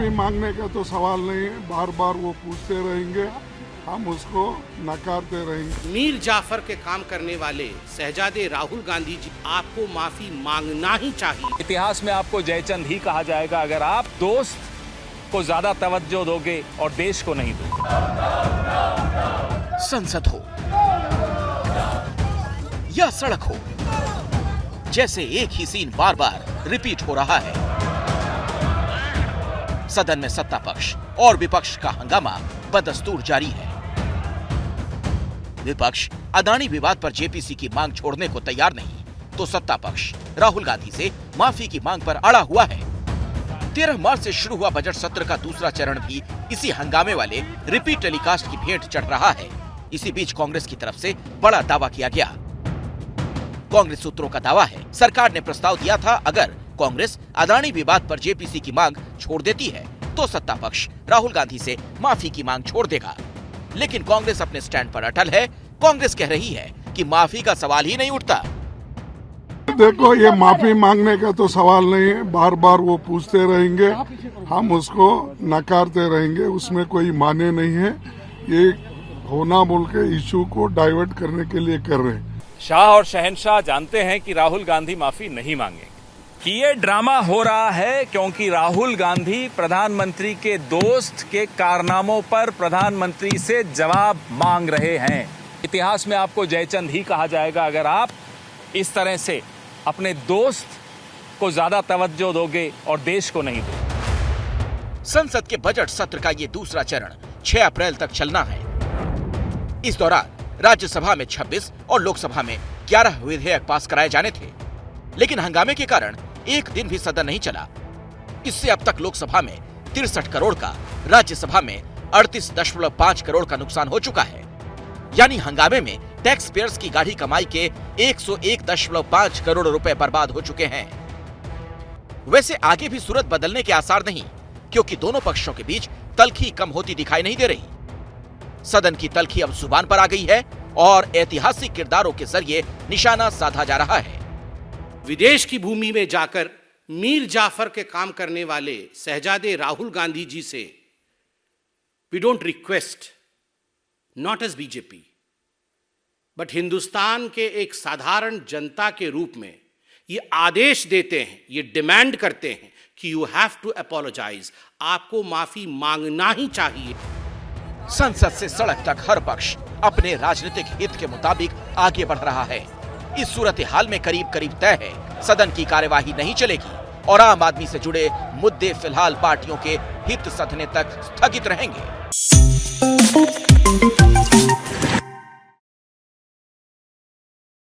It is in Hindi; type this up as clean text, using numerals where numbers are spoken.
माफी मांगने का तो सवाल नहीं है, बार बार वो पूछते रहेंगे, हम उसको नकारते रहेंगे। मीर जाफर के काम करने वाले शहजादे राहुल गांधी जी, आपको माफी मांगना ही चाहिए। इतिहास में आपको जयचंद ही कहा जाएगा अगर आप दोस्त को ज्यादा तवज्जो दोगे और देश को नहीं दोगे। संसद हो या सड़क हो, जैसे एक ही सीन बार बार रिपीट हो रहा है। सदन में सत्ता पक्ष और विपक्ष का हंगामा बदस्तूर जारी है। विपक्ष अदानी विवाद पर जेपीसी की मांग छोड़ने को तैयार नहीं, तो सत्ता पक्ष राहुल गांधी से माफी की मांग पर अड़ा हुआ है। 13 मार्च से शुरू हुआ बजट सत्र का दूसरा चरण भी इसी हंगामे वाले रिपीट टेलीकास्ट की भेंट चढ़ रहा है। इसी बीच कांग्रेस की तरफ से बड़ा दावा किया गया। कांग्रेस सूत्रों का दावा है, सरकार ने प्रस्ताव दिया था अगर कांग्रेस अदानी विवाद पर जेपीसी की मांग छोड़ देती है तो सत्ता पक्ष राहुल गांधी से माफी की मांग छोड़ देगा। लेकिन कांग्रेस अपने स्टैंड पर अटल है। कांग्रेस कह रही है कि माफी का सवाल ही नहीं उठता। देखो, ये माफी मांगने का तो सवाल नहीं है, बार बार वो पूछते रहेंगे, हम उसको नकारते रहेंगे, उसमें कोई माने नहीं है। ये होना बोल के इशू को डाइवर्ट करने के लिए कर रहे हैं। शाह और शहनशाह जानते हैं कि राहुल गांधी माफी नहीं मांगेंगे, कि ये ड्रामा हो रहा है क्योंकि राहुल गांधी प्रधानमंत्री के दोस्त के कारनामों पर प्रधानमंत्री से जवाब मांग रहे हैं। इतिहास में आपको जयचंद ही कहा जाएगा अगर आप इस तरह से अपने दोस्त को ज्यादा तवज्जो दोगे और देश को नहीं दोगे। संसद के बजट सत्र का ये दूसरा चरण 6 अप्रैल तक चलना है। इस दौरान राज्यसभा में 26 और लोकसभा में 11 विधेयक पास कराए जाने थे, लेकिन हंगामे के कारण एक दिन भी सदन नहीं चला। इससे अब तक लोकसभा में 63 करोड़ का, राज्यसभा में 38.5 करोड़ का नुकसान हो चुका है। यानी हंगामे में टैक्स पेयर्स की गाढ़ी कमाई के 101.5 करोड़ रुपए बर्बाद हो चुके हैं। वैसे आगे भी सूरत बदलने के आसार नहीं, क्योंकि दोनों पक्षों के बीच तल्खी कम होती दिखाई नहीं दे रही। सदन की तल्खी अब जुबान पर आ गई है और ऐतिहासिक किरदारों के जरिए निशाना साधा जा रहा है। विदेश की भूमि में जाकर मीर जाफर के काम करने वाले शहजादे राहुल गांधी जी से we don't request, not as BJP, but Hindustan के एक साधारण जनता के रूप में ये आदेश देते हैं, ये डिमांड करते हैं कि यू हैव टू अपोलोजाइज, आपको माफी मांगना ही चाहिए। संसद से सड़क तक हर पक्ष अपने राजनीतिक हित के मुताबिक आगे बढ़ रहा है। इस सूरत हाल में करीब करीब तय है सदन की कार्यवाही नहीं चलेगी और आम आदमी से जुड़े मुद्दे फिलहाल पार्टियों के हित सधने तक स्थगित रहेंगे।